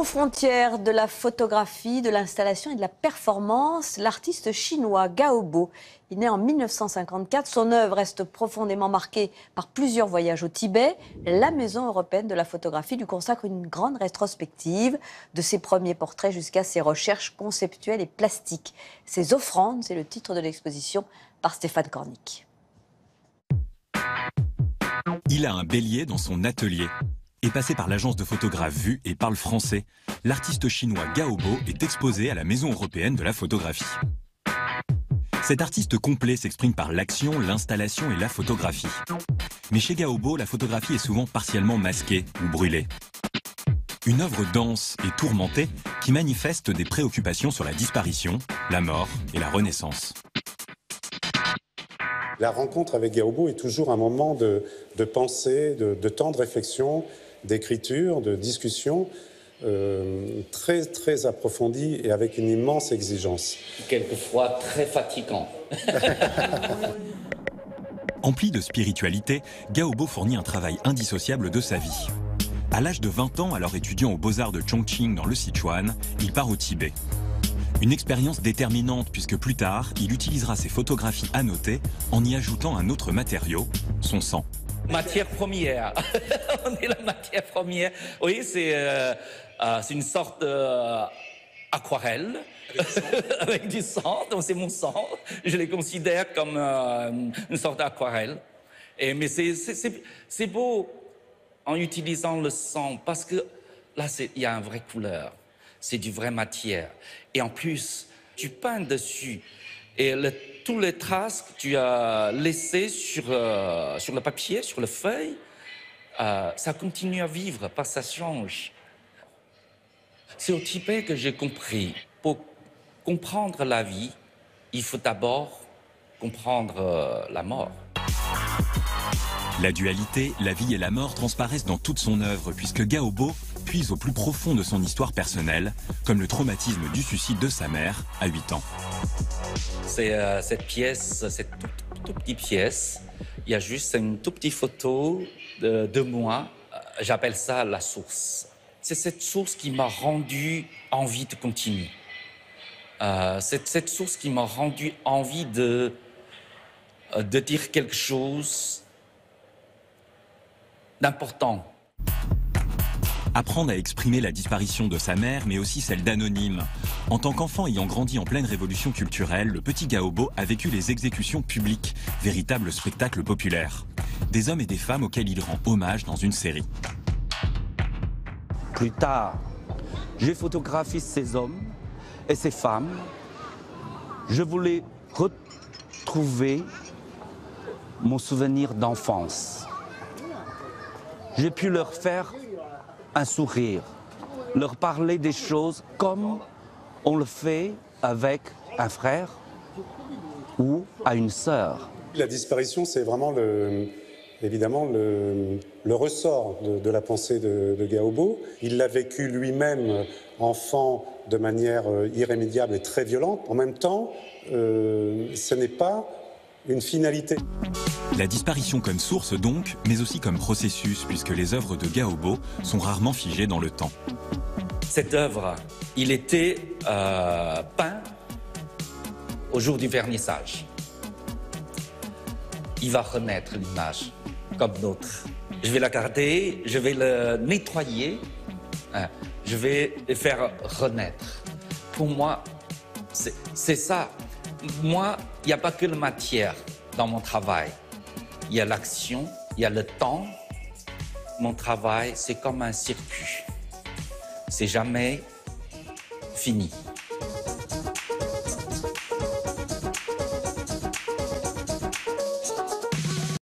Aux frontières de la photographie, de l'installation et de la performance, l'artiste chinois Gao Bo est né en 1954. Son œuvre reste profondément marquée par plusieurs voyages au Tibet. La Maison européenne de la photographie lui consacre une grande rétrospective, de ses premiers portraits jusqu'à ses recherches conceptuelles et plastiques. Ses offrandes, c'est le titre de l'exposition par Stéphane Cornic. Il a un bélier dans son atelier. Est passé par l'agence de photographes Vue et parle français, l'artiste chinois Gao Bo est exposé à la Maison européenne de la photographie. Cet artiste complet s'exprime par l'action, l'installation et la photographie. Mais chez Gao Bo, la photographie est souvent partiellement masquée ou brûlée. Une œuvre dense et tourmentée qui manifeste des préoccupations sur la disparition, la mort et la renaissance. La rencontre avec Gao Bo est toujours un moment de pensée, de temps de réflexion, d'écriture, de discussion très, très approfondie et avec une immense exigence. Quelquefois très fatigant. Empli de spiritualité, Gao Bo fournit un travail indissociable de sa vie. À l'âge de 20 ans, alors étudiant aux Beaux-Arts de Chongqing dans le Sichuan, il part au Tibet. Une expérience déterminante puisque plus tard, il utilisera ses photographies annotées en y ajoutant un autre matériau, son sang. Matière première. On est la matière première. Oui, c'est une sorte d'aquarelle avec du sang. Donc c'est mon sang. Je les considère comme une sorte d'aquarelle. Mais c'est beau en utilisant le sang parce que là, il y a une vraie couleur. C'est du vraie matière. Et en plus, tu peins dessus. Et toutes les traces que tu as laissées sur le papier, sur la feuille, ça continue à vivre, parce que ça change. C'est au Tibet que j'ai compris. Pour comprendre la vie, il faut d'abord comprendre la mort. La dualité, la vie et la mort transparaissent dans toute son œuvre, puisque Gao Bo puise au plus profond de son histoire personnelle, comme le traumatisme du suicide de sa mère à 8 ans. C'est cette pièce, cette toute petite pièce, il y a juste une toute petite photo de moi, j'appelle ça la source. C'est cette source qui m'a rendu envie de continuer. C'est cette source qui m'a rendu envie de dire quelque chose d'important. Apprendre à exprimer la disparition de sa mère, mais aussi celle d'Anonyme. En tant qu'enfant ayant grandi en pleine révolution culturelle, le petit Gao Bo a vécu les exécutions publiques, véritables spectacles populaires. Des hommes et des femmes auxquels il rend hommage dans une série. Plus tard, j'ai photographié ces hommes et ces femmes. Je voulais retrouver mon souvenir d'enfance. J'ai pu leur faire un sourire, leur parler des choses comme on le fait avec un frère ou à une sœur. La disparition, c'est vraiment évidemment le ressort de la pensée de Gao Bo. Il l'a vécu lui-même, enfant, de manière irrémédiable et très violente. En même temps, ce n'est pas une finalité. La disparition comme source donc, mais aussi comme processus, puisque les œuvres de Gao Bo sont rarement figées dans le temps. Cette œuvre, il était peint au jour du vernissage. Il va renaître l'image comme d'autres. Je vais la garder, je vais le nettoyer, je vais le faire renaître. Pour moi, c'est ça. Moi, il n'y a pas que la matière dans mon travail. Il y a l'action, il y a le temps. Mon travail, c'est comme un circuit. C'est jamais fini.